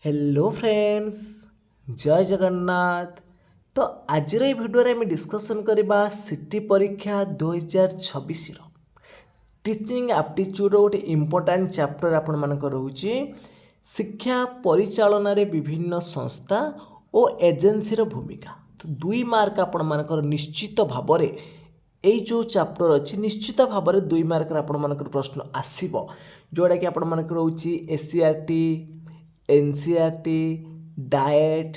Hello friends, जय जगन्नाथ। तो आज भिडियो आम डिस्कसन करवा सिटी परीक्षा 2026 टीचिंग एप्टीट्यूड गोटे इम्पोर्टाट चैप्टर आपण मानक रोचे शिक्षा परिचालन विभिन्न संस्था और एजेन्सी भूमिका। तो 2 मार्क आपण मानकर निश्चित भाव এই जो चैप्टर अच्छी निश्चित भाव में 2 मार्क आपण मानकर प्रश्न आसीबो जोड़ा कि आपण मानकर रोची SCERT NCERT DIET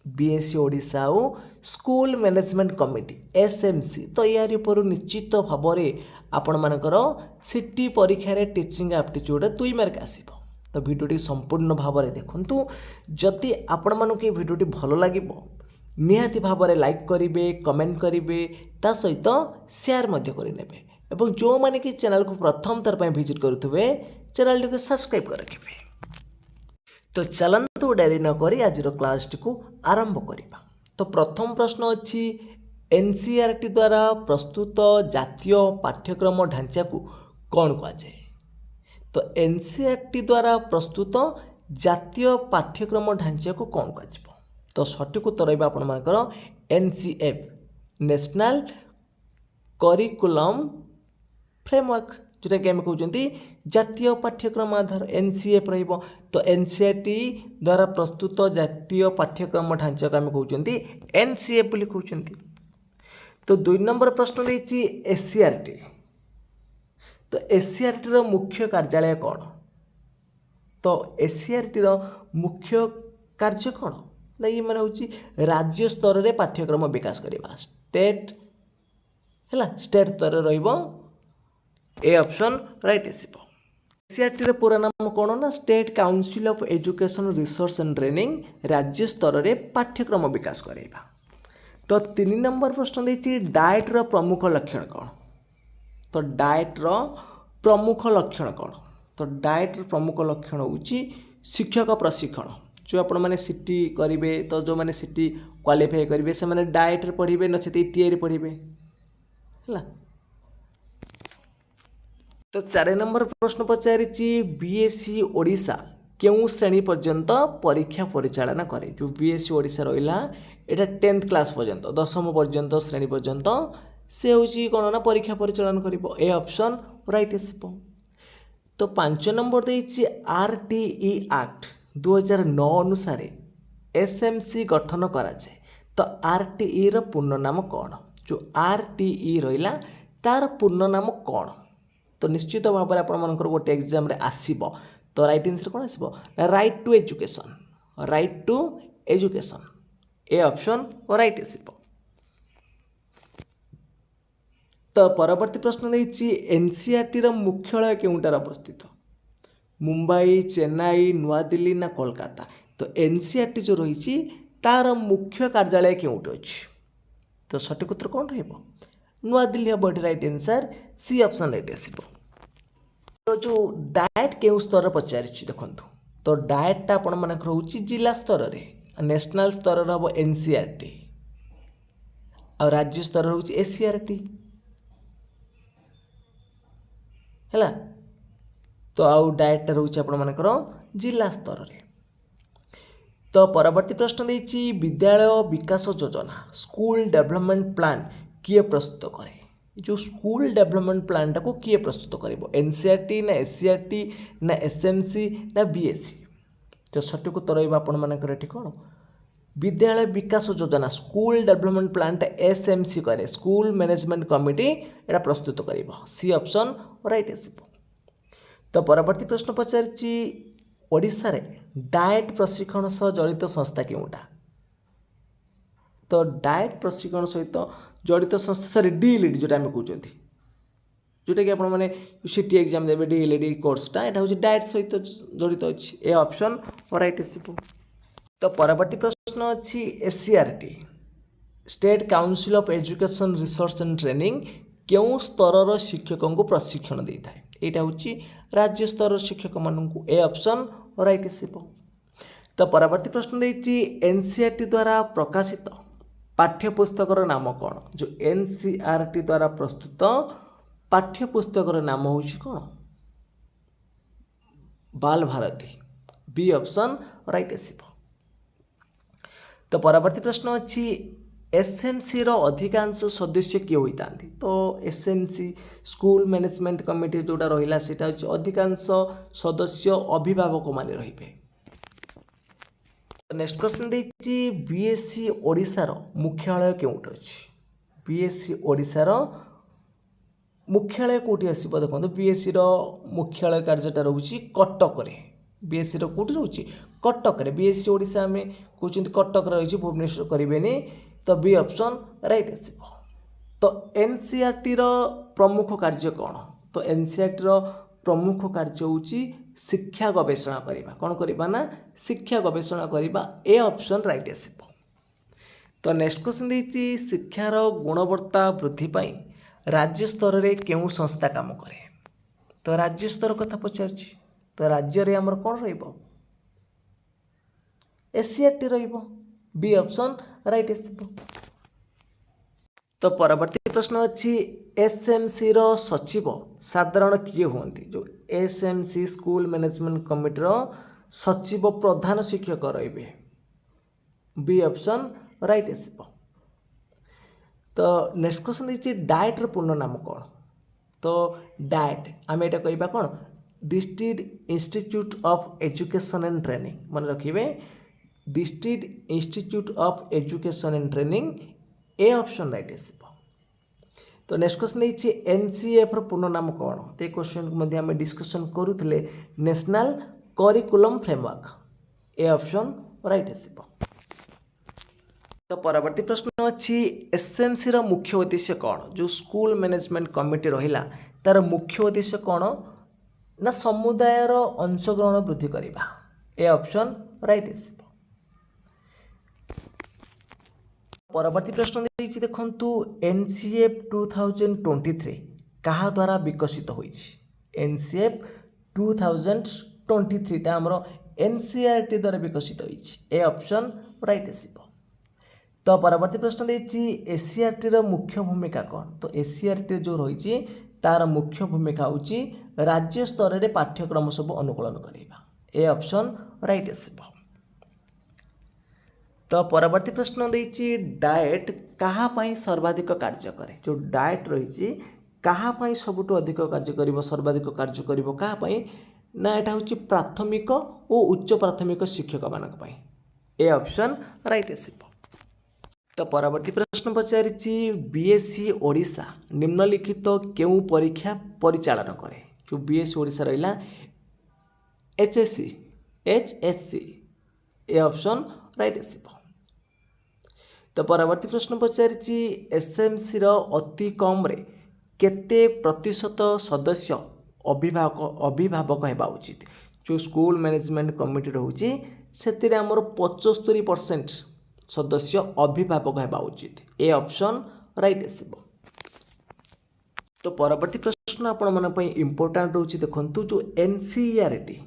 BSC Odisha और स्कूल मैनेजमेंट कमिटी एसएमसी। तो यार पर निश्चित भाव में आपण मानकर सिटी परीक्षा रे टीचिंग एप्टीट्यूड 2 मार्क आसीबो। तो भिडियोटी संपूर्ण भाव में देखंतु। जदि आपण मानक भिडियोटी भल लागिबो निहाती भाव में लाइक करेंगे, कमेंट करेंगे, ता सहित शेयर करेंगे और जो मैंने कि चैनल को प्रथम थर पर विजिट करुवे चैनल को सब्सक्राइब कर रखिए। तो चलतु डेरी नक आज क्लास टी को आरंभ करवा। तो प्रथम प्रश्न अच्छी एनसीईआरटी द्वारा प्रस्तुत जातीय पाठ्यक्रम ढांचा को कौन कहुए। तो एनसीईआरटी द्वारा प्रस्तुत जातीय पाठ्यक्रम ढांचा को कौन कह। तो सठिक उत्तर रहा एनसीएफ नेशनल करिकुलम फ्रेमवर्क जोटा कि आम कहते जातीय पाठ्यक्रम आधार एनसीएफ रहिबो। तो एनसीईआरटी द्वारा प्रस्तुत जातीय पाठ्यक्रम ढांचा को आम कहते एनसीएफ बोली कहते। तो 2 नंबर प्रश्न देछि एससीईआरटी। तो एससीईआरटी रो मुख्य कार्यालय कौन। तो एससीईआरटी रो मुख्य कार्य कौन ये मैंने हूँ राज्य स्तर में पाठ्यक्रम विकास करवा स्टेट है स्टेट स्तर रहा ए ऑप्शन राइट आसो। एससीईआरटी पूरा नाम कौन ना state council of education research and training राज्य स्तर में पाठ्यक्रम विकास करवा। तो 3 नंबर प्रश्न देछि डाएट रो प्रमुख लक्षण कौन। तो डाएट रो प्रमुख लक्षण कौन। तो डाएट रो प्रमुख लक्षण होछि शिक्षक प्रशिक्षण। जो आपण मैंने सिटी करेंगे तो जो मैंने सिटी क्वालिफाई करेंगे से मैंने डाएट पढ़े नचेत ईटीआई पढ़े है। तो 4 नंबर प्रश्न पचारि बीएससी ओडिशा क्यों श्रेणी पर्यंत परीक्षा परिचालन करे। जो बीएससी ओडिशा रहा यहाँ 10th क्लास पर्यंत 10th पर्यंत श्रेणी पर्यंत से हूँ कौन ना परीक्षा परिचालन कर ए ऑप्शन राइट आसो। तो 5 नंबर देछि आरटीई एक्ट 2009 अनुसार एसएमसी गठन कराए। तो आरटीई रो पूर्ण नाम कौन। जो आरटीई रहा तार पूर्ण नाम कौन। तो निश्चित भाव में आप गोटे एग्जाम रे आसीबो। तो राइट आंसर कौन आसीबो right to education. Right to education A option right आसीबो। तो परवर्ती प्रश्न देछि एनसीईआरटी रो मुख्यालय केउंटार अवस्थित। मुंबई चेन्नई नुआ दिल्ली ना कोलकाता। तो एनसीईआरटी जो रही तार मुख्य कार्यालय केउंट अछि। तो सठिक उत्तर कौन रहिबो नुआ दिल्ली हम right answer C option right आसीबो। तो जो डाएट केउ स्तर पचारिछि देखंतु। तो डाएटा आपण मानक रहउछि जिला स्तर रे नेशनल स्तर रहबो एनसीईआरटी और राज्य स्तर रहउछि एससीईआरटी हैला। तो आउ डाएट रोचे आपर जिला स्तर रे। तो परवर्ती प्रश्न देछि विद्यालय विकास योजना स्कूल डेवलपमेंट प्लान किए प्रस्तुत करे। जो स्कूल डेवलपमेंट प्लान टाको किए प्रस्तुत करिवो एनसीईआरटी ना एससीईआरटी ना एसएमसी ना बीएससी। तो सठिक उत्तर रहिबा आपण मानकर एठी कोन विद्यालय विकास योजना स्कूल डेवलपमेंट प्लान टा एसएमसी करे स्कूल मैनेजमेंट कमिटी एटा प्रस्तुत करिवो सी ऑप्शन राइट आसीबो। तो परवर्ती प्रश्न पचारि ओडिशा रे डाएट प्रशिक्षण सह जड़ित संस्था केउटा। तो डाएट प्रशिक्षण सहित जड़ित संस्था सॉरी डीएलईडी जोटा आम कहते जोटा कि आप सिटी एग्जाम देवे डीएलईडी कोर्सटा यहाँ हूँ डाएट सहित जड़ित अच्छी ए ऑप्शन राइट आसो। तो परवर्ती प्रश्न अच्छी SCERT state council of education research and training क्यों स्तर शिक्षकों को प्रशिक्षण देता है। यहाँ हूँ राज्य स्तर शिक्षक मानू ए ऑप्शन राइट आसो। तो परवर्ती प्रश्न देछि एनसीईआरटी द्वारा प्रकाशित पाठ्यपुस्तकर नाम कौन। जो एनसीईआरटी द्वारा प्रस्तुत पाठ्यपुस्तकर नाम हूँ कौन बाल भारती बी ऑप्शन राइट आसीबो। तो परवर्ती प्रश्न अच्छी एसएमसी रो अधिकांश सदस्य किए होता तो एसएमसी स्कूल मैनेजमेंट कमिटी जोटा रहा सेटा अधिकांश सदस्य अभिभावक माने रहिबे। नेक्स्ट क्वेश्चन देखिए बीएससी ओडिशा रो मुख्यालय केउट अछि। बीएससी ओडिशा रो मुख्यालय कोठी आसीबो देखो बीएससी रो मुख्यालय कार्यटा रहउची कटक रे। बीएससी रो कोठी रहउची कटक रे। बीएससी ओडिशा में कहउचंती कटक रे रहउची भुवनेश्वर करिवेनी तो बी ऑप्शन राइट आसीबो। तो एनसीईआरटी रो प्रमुख कार्य कोन तो एनसीईआरटी रो प्रमुख कार्य होउची शिक्षा गवेषणा करिबा। कोन करिबा ना शिक्षा गवेषणा करिबा ए ऑप्शन राइट आसीबो। तो नेक्स्ट क्वेश्चन देछि शिक्षार गुणवत्ता वृद्धि पाई राज्य स्तर रे केउ संस्था काम करे। तो राज्य स्तर कथा पचारछि तो राज्य रे हमर कोन रहइबो एससीईआरटी रहइबो बी ऑप्शन राइट आसीबो। तो परवर्ती प्रश्न अच्छी एसएमसी रो सचिव साधारण किए होती जो एसएमसी स्कूल मैनेजमेंट कमिटी रो सचिव प्रधान शिक्षक रहिबे बी ऑप्शन राइट आसीबो। तो नेक्स्ट क्वेश्चन देखिए डाएट रो पूर्ण नाम कौन तो डाएट आम एटा कहबा कौन district institute of education and training मन रखिबे district institute of education and training A option right आसीबो। तो नेक्स्ट क्वेश्चन देखिए एनसीएफ रो पूर्ण नाम कौन ते क्वेश्चन को मध्ये हमें डिस्कशन करूथिले नेशनल करिकुलम फ्रेमवर्क ए ऑप्शन राइट आसीबो। तो परवर्ती प्रश्न अच्छी एसएमसी रो मुख्य उद्देश्य कौन जो स्कूल मैनेजमेंट कमिटी रहिला तार मुख्य उद्देश्य कौन ना समुदाय रो अंशग्रहण वृद्धि करिबा ए ऑप्शन राइट आसीबो। परवर्ती प्रश्न देखिए देखंतु एनसीएफ 2023 कहा द्वारा विकसित होइछि। एनसीएफ 2023 टा हमरो एनसीईआरटी द्वारा विकसित होइछि ए ऑप्शन राइट आसीबो। तो परवर्ती प्रश्न देखिए एससीईआरटी रो मुख्य भूमिका कौन तो एससीईआरटी जो रही तार मुख्य भूमिका होची राज्य स्तर रे पाठ्यक्रम सब अनुकूलन करिबा ए ऑप्शन राइट आसीबो। तो परवर्ती प्रश्न देखिए डाएट कहा पाई सर्वाधिक कार्य करे जो डाएट रही कहा पाई सबुठु अधिक कार्य करिवो सर्वाधिक कार्य करिवो कहा पाई ना एटा होची प्राथमिक और उच्च प्राथमिक शिक्षक मानक पाई ए ऑप्शन राइट आसीबो। तो परवर्ती प्रश्न पचारिछि बीएससी ओडिशा निम्नलिखित केउ परीक्षा परिचालन करे जो बीएससी ओडिशा रहिला एचएससी ए ऑप्शन राइट आसीबो। तो परवर्ती प्रश्न पचारिछि एसएमसी रो अति कम रे केते प्रतिशत सदस्य अभिभावक हेबा उचित जो स्कूल मैनेजमेंट कमिटी रहउछि सेतिरे हमर 75% सदस्य अभिभावक हेबा उचित ए ऑप्शन राइट आसीबो। तो परवर्ती प्रश्न आपण मन पई इंपोर्टेंट रहउछि देखंतु जो एनसीईआरटी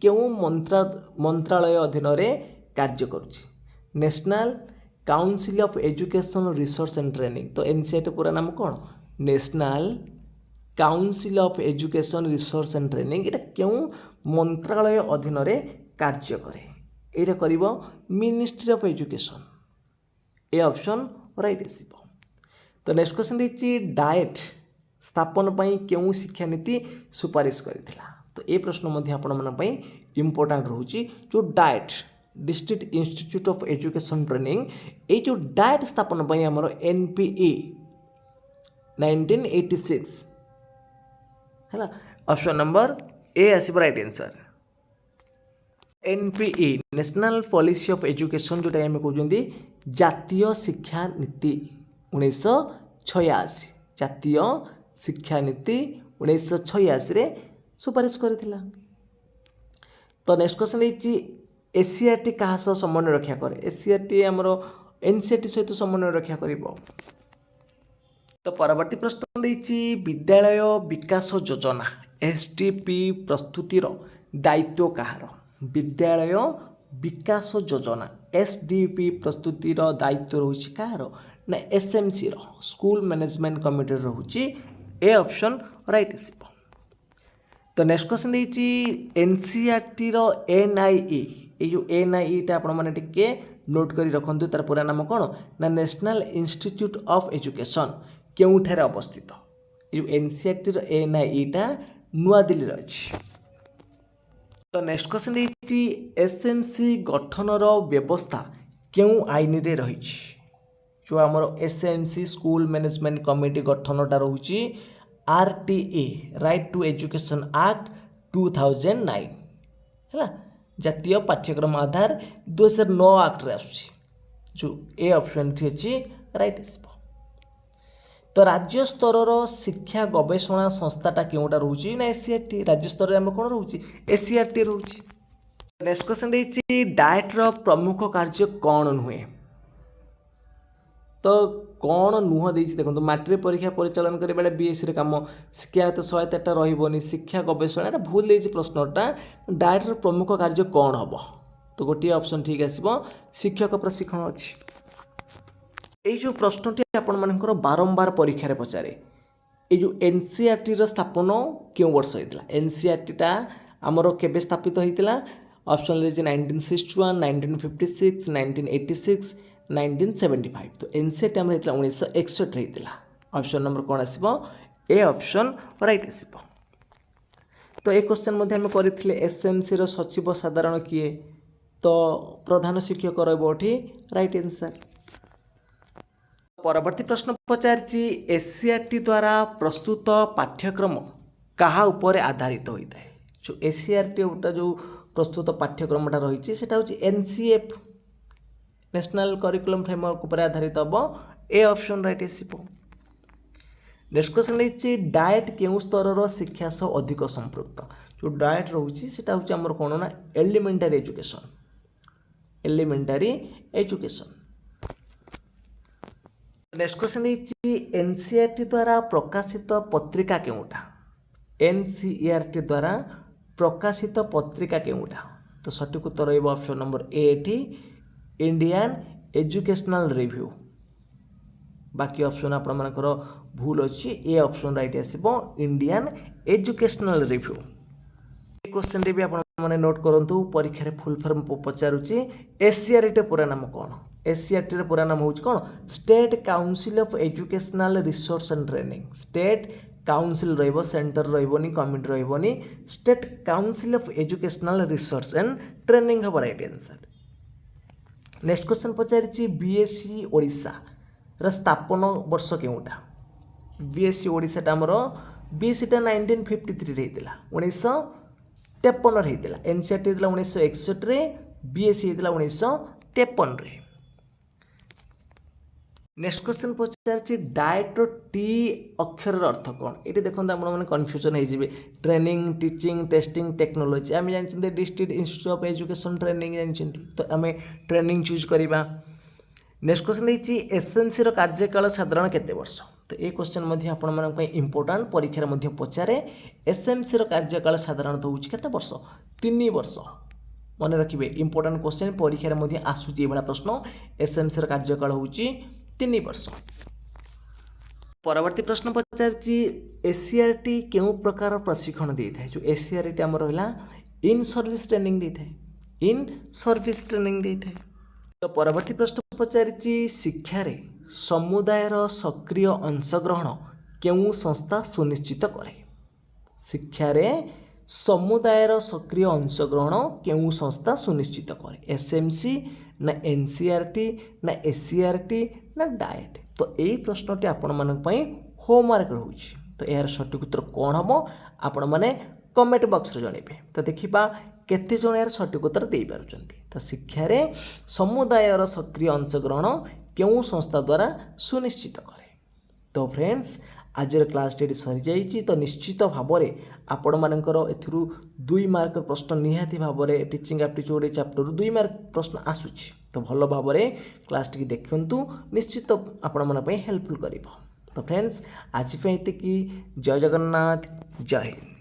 केउ मंत्रालय अधीन रे कार्य करूछि national council of education research and training. तो एनसीईआरटी पूरा नाम कौन national council of education research and training एटा केउ मंत्रालय अधीन रे कार्य करे एटा करिवो ministry of education A option right आसीबो। तो नेक्स्ट क्वेश्चन देखिए डाएट स्थापन पई केउ शिक्षा नीति सुपारिश करिथिला तो ए प्रश्न मध्ये आपण मन पई इंपोर्टेंट रहउची जो diet district institute of education training ये जो डाएट स्थापन पई हमरो एनपीई 1986 है ना ऑप्शन नंबर ए आसीबो right answer NPE national policy of education जोटा हम कहउजंदी जातीय शिक्षा नीति 1986 जातीय शिक्षा नीति 1986 रे सुपारिश करथिला। तो नेक्स्ट क्वेश्चन देखिए एससीईआरटी कहा सह समन्वय रक्षा करे एससीईआरटी हमरो एनसीईआरटी सहित समन्वय रक्षा करिवो। तो परवर्ती प्रश्न देखिए विद्यालय विकास योजना एसडीपी प्रस्तुतिर दायित्व कहार विद्यालय विकास योजना एसडीपी प्रस्तुतिर दायित्व रहुछि कहार ना एसएमसी रो स्कूल मैनेजमेंट कमिटी रहुछि ए ऑप्शन राइट आसीबो। तो नेक्स्ट क्वेश्चन देछि एनसीईआरटी रो एनआईई ये जो एनआईईटा आपण माने टिके नोट करी रखंतु तार पूरा नाम कोन ना नेशनल इंस्टीट्यूट ऑफ एजुकेशन केउठारे अवस्थित ये एनसीईआरटी रो एनआईईटा नुआ दिल्ली रे अछि। तो नेक्स्ट क्वेश्चन देछि एसएमसी गठन रो व्यवस्था केउ आईन रे रही जो आमर एसएमसी स्कूल मैनेजमेंट कमिटी गठनटा रोची RTE right to education act 2009 है जातीय पाठ्यक्रम आधार 2009 एक्ट रे आसुची जो ए ऑप्शन ठी अछि राइट आसबो। तो राज्य स्तर शिक्षा गवेषणा संस्थाटा केउटा रोची ना एससीईआरटी राज्य स्तर में कोन रोची एससीईआरटी रोची। नेक्स्ट क्वेश्चन देछि डाएट रो प्रमुख कार्य कोन नुहे तो कौन नुह देछि देखो मैट्रिक परीक्षा परिचालन करे बेले बीएससी रे काम शिक्षागत सहायता रहिबोनी शिक्षा गवेषणा एटा भूल देछि प्रश्नटा डाएट रो प्रमुख कार्य कौन हबो तो गोटे ऑप्शन ठीक आसीबो शिक्षक प्रशिक्षण अछि। ए जो प्रश्नटी आपण मानकर बारंबार परीक्षा रे पचारे ए जो एनसीईआरटी रो स्थापन केउ वर्ष होइतला एनसीईआरटी टा हमरो केबे स्थापित होइतला ऑप्शन देछि 1961 1956 1986 1975 तो एनसीईआरटी हमर हेतला 1961 हेतला ऑप्शन नंबर कोन आसीबो ए ऑप्शन राइट आसीबो। तो ए क्वेश्चन मध्ये हम करिथिले एसएमसी रो सचिव साधारण किए तो प्रधान शिक्षक रहबो एठी राइट आंसर। परवर्ती प्रश्न पचारछि एससीईआरटी द्वारा प्रस्तुत पाठ्यक्रम कहा ऊपर आधारित होइता है जो एससीईआरटी उटा जो प्रस्तुत पाठ्यक्रमटा रहिछि सेटा होछि एनसीएफ नेशनल करिकुलम फ्रेमवर्क ऊपर आधारित हम ए ऑप्शन राइट आसीबो। नेक्स्ट क्वेश्चन देछि डाएट केउ स्तर शिक्षा सह अधिक संपृक्त जो डाएट रोछि सेटा होछि हमर कोन ना एलिमेंटरी एजुकेशन। नेक्स्ट क्वेश्चन देछि एनसीईआरटी द्वारा प्रकाशित पत्रिका केउटा एनसीईआरटी द्वारा प्रकाशित पत्रिका केउटा तो सठिक उत्तर रहइबो ऑप्शन नंबर ए एठी इंडियन एजुकेशनल रिव्यू बाकी ऑप्शन आपण मानकर भूल अछि ए ऑप्शन राइट आसीबो इंडियन एजुकेशनल रिव्यू। क्वेश्चन रे भी आपण माने नोट करंतु परीक्षा रे फुल फॉर्म पचारुछि एससीईआरटी पूरा नाम कोन एससीईआरटी रे पूरा नाम होछि कोन state council of educational resource and training state council रहइबो सेंटर रहइबोनी कमिटी रहइबोनी state council of educational resource and training हबो राइट आंसर। नेक्स्ट क्वेश्चन पचारिछि बीएससी ओडिशा रा स्थापन वर्ष केउटा बीएससी ओडिशा टा हमरो बीएससी टा 1953 रे हेतिला 1953 रे हेतिला एनसीईआरटी हेतिला 1961 रे बीएससी हेतिला 1953 रे। नेक्स्ट क्वेश्चन पचारिछि डाएट टी अक्षर अर्थ कोन एटी देखंत आपण माने कन्फ्यूजन हे जिवे ट्रेनिंग टीचिंग टेस्टिंग टेक्नोलॉजी आमे जानछन्ते district institute of education training जानछन्ती तो आमे ट्रेनिंग चूज करिबा। नेक्स्ट क्वेश्चन देछि एसएमसी रो कार्यकाल साधारण केते वर्ष तो ए क्वेश्चन मध्ये आपण मानक पय इंपोर्टेंट परीक्षा रे मध्ये पचारे एसएमसी रो कार्यकाल साधारण तो होछि केते वर्ष 3 वर्ष मन रखिबे इंपोर्टेंट क्वेश्चन परीक्षा रे मध्ये आसुची एबला प्रश्न एसएमसी रो कार्यकाल होछि 3 वर्ष। परवर्ती प्रश्न पचारछि एससीईआरटी केउ प्रकार प्रशिक्षण देइ थाए जो एससीईआरटी हमर होला इन सर्विस ट्रेनिंग देइ थाए तो परवर्ती प्रश्न पचारछि शिक्षा रे समुदायर सक्रिय अंशग्रहण केउ संस्था सुनिश्चित करे शिक्षा रे समुदायर सक्रिय अंशग्रहण केउ संस्था सुनिश्चित करे एसएमसी ना एनसीईआरटी ना एससीईआरटी ना डाएट तो यही प्रश्नटी आपण मानक पई होमवर्क रहउछि तो यार सठिक उत्तर कोन हबो आपण माने कमेंट बॉक्स रे जणेबे तो देखिबा केते जण यार सठिक उत्तर देई पारुचंती तो शिक्षा रे समुदायर सक्रिय अंशग्रहण केउ संस्था द्वारा सुनिश्चित करे। तो फ्रेंड्स आज क्लास टी सरी जाइए तो निश्चित भाव में आपण मानकर एथिरु 2 मार्क प्रश्न निहाती भाव में टीचिंग एप्टीट्यूड चैप्टर 2 मार्क प्रश्न आसुची तो भल भाव में क्लास टी देखंतु निश्चित आपण मन पे हेल्पफुल करिवो। तो फ्रेंड्स आज पे एतिकी जय जगन्नाथ जय हिंद।